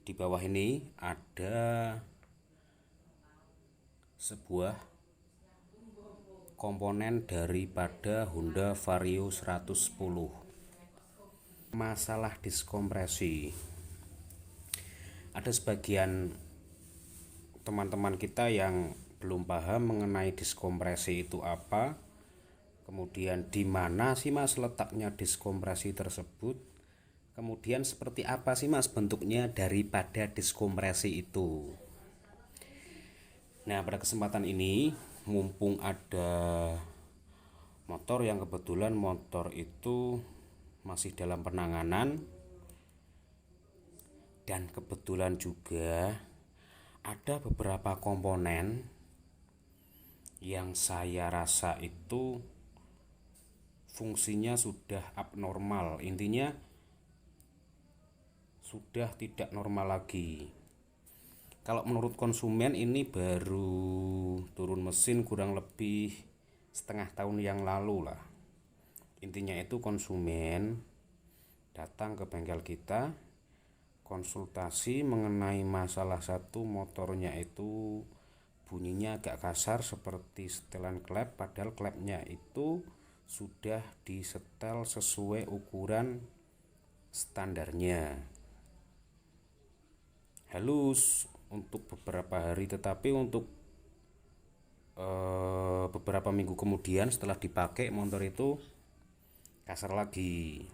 Di bawah ini ada sebuah komponen daripada Honda Vario 110. Masalah diskompresi. Ada sebagian teman-teman kita yang belum paham mengenai diskompresi itu apa. Kemudian di mana sih Mas letaknya diskompresi tersebut? Kemudian seperti apa sih Mas bentuknya daripada diskompresi itu? Nah, pada kesempatan ini mumpung ada motor yang kebetulan motor itu masih dalam penanganan, dan kebetulan juga ada beberapa komponen yang saya rasa itu fungsinya sudah abnormal, intinya sudah tidak normal lagi. Kalau menurut konsumen ini baru turun mesin kurang lebih setengah tahun yang lalu lah. Intinya itu konsumen datang ke bengkel kita, konsultasi mengenai masalah satu motornya itu bunyinya agak kasar seperti setelan klep, padahal klepnya itu sudah disetel sesuai ukuran standarnya, halus untuk beberapa hari, tetapi untuk beberapa minggu kemudian setelah dipakai motor itu kasar lagi.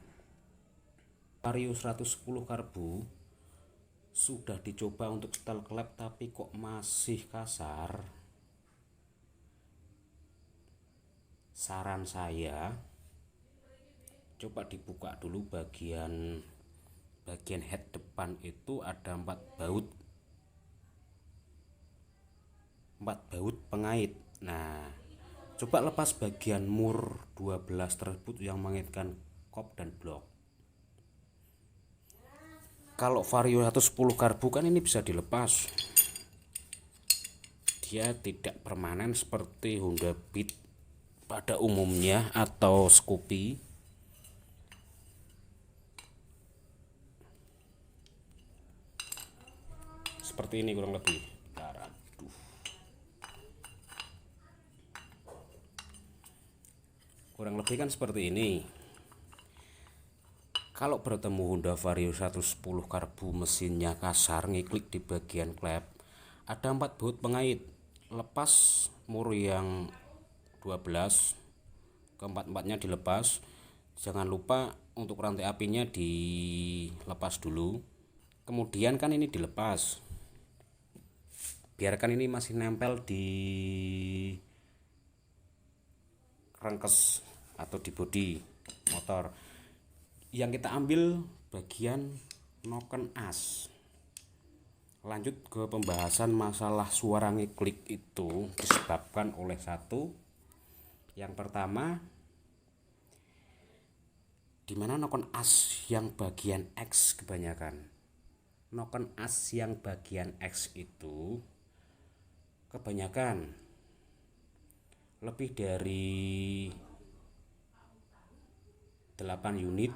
Vario 110 karbu sudah dicoba untuk setel klep tapi kok masih kasar. Saran saya coba dibuka dulu bagian head depan, itu ada 4 baut pengait. Nah, coba lepas bagian mur 12 tersebut yang mengaitkan kop dan blok. Kalau Vario 110 karbu kan ini bisa dilepas, dia tidak permanen seperti Honda Beat pada umumnya atau Scoopy. Seperti ini kurang lebih. Kurang lebih kan seperti ini. Kalau bertemu Honda Vario 110 karbu mesinnya kasar, ngiklik di bagian klep, ada 4 baut pengait. Lepas mur yang 12, keempat-empatnya dilepas. Jangan lupa untuk rantai apinya dilepas dulu. Kemudian kan ini dilepas. Biarkan ini masih nempel di rangkes atau di bodi motor. Yang kita ambil bagian noken as. Lanjut ke pembahasan masalah suara ngiklik itu disebabkan oleh satu. Yang pertama, dimana noken as yang bagian X kebanyakan. Noken as yang bagian X itu kebanyakan lebih dari 8 unit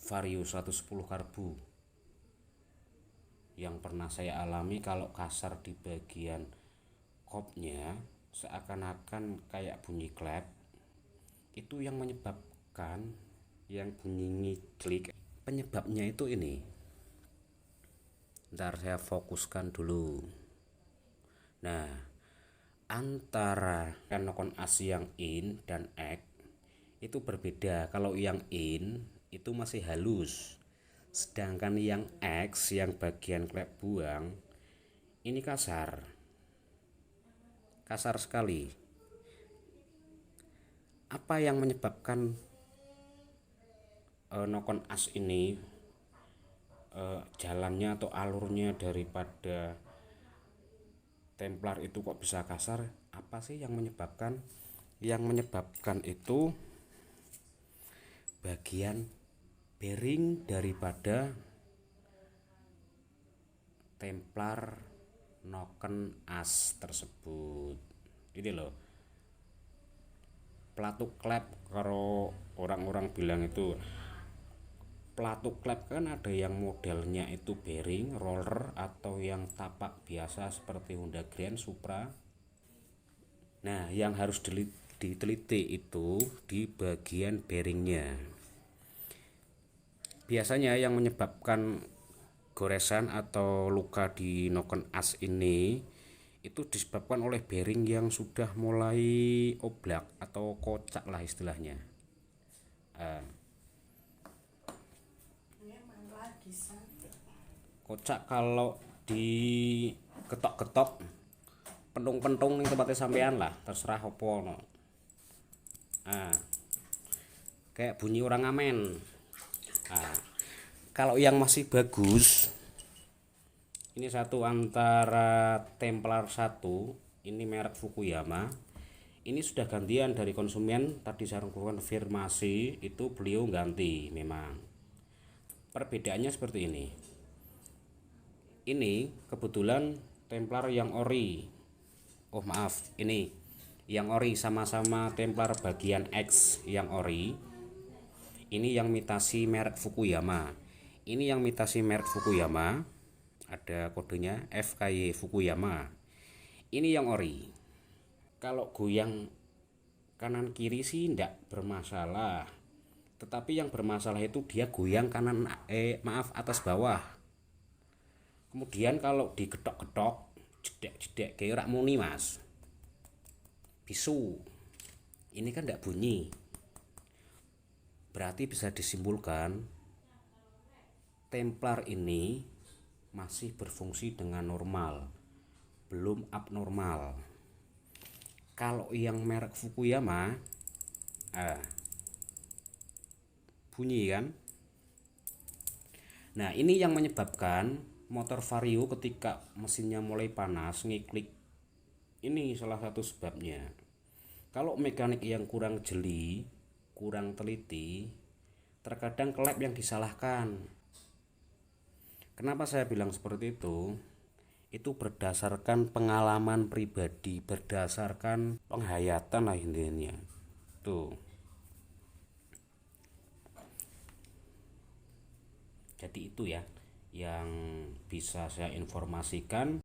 Vario 110 karbu yang pernah saya alami. Kalau kasar di bagian kopnya seakan-akan kayak bunyi klep, itu yang menyebabkan yang bunyi ngiklik. Penyebabnya itu ini, ntar saya fokuskan dulu. Nah, antara noken as yang in dan X itu berbeda. Kalau yang in itu masih halus, sedangkan yang X yang bagian klep buang ini kasar sekali. Apa yang menyebabkan noken as ini jalannya atau alurnya daripada templar itu kok bisa kasar? Apa sih yang menyebabkan? Yang menyebabkan itu bagian bearing daripada templar noken as tersebut. Ini loh, pelatuk klep, kalau orang-orang bilang itu Pelatu klep kan ada yang modelnya itu bearing, roller, atau yang tapak biasa seperti Honda Grand, Supra. Nah, yang harus diteliti itu di bagian bearingnya. Biasanya yang menyebabkan goresan atau luka di noken as ini itu disebabkan oleh bearing yang sudah mulai oblak atau kocak lah istilahnya. Kocak kalau diketok-ketok pentung-pentung nih tempatnya sampean lah, terserah opo no. Kayak bunyi orang ngamen. Kalau yang masih bagus, ini satu antara Templar 1, ini merek Fukuyama. Ini sudah gantian dari konsumen, tadi saya konfirmasi itu beliau ganti memang. Perbedaannya seperti ini. Ini kebetulan Templar yang ori. Oh maaf, ini yang ori, sama-sama Templar bagian X yang ori. Ini yang imitasi merek Fukuyama. Ini yang imitasi merek Fukuyama. Ada kodenya FKY Fukuyama. Ini yang ori. Kalau goyang kanan kiri sih tidak bermasalah. Tetapi yang bermasalah itu dia goyang kanan atas bawah. Kemudian kalau diketok-ketok, jedek-jedek kayak rak muni mas. Bisu. Ini kan tidak bunyi. Berarti bisa disimpulkan Templar ini masih berfungsi dengan normal, belum abnormal. Kalau yang merek Fukuyama bunyi kan. Nah, ini yang menyebabkan motor Vario ketika mesinnya mulai panas ngiklik. Ini salah satu sebabnya. Kalau mekanik yang kurang jeli, kurang teliti, terkadang klep yang disalahkan. Kenapa saya bilang seperti itu? Itu berdasarkan pengalaman pribadi, berdasarkan penghayatan lah intinya. Tuh. Jadi itu ya yang bisa saya informasikan.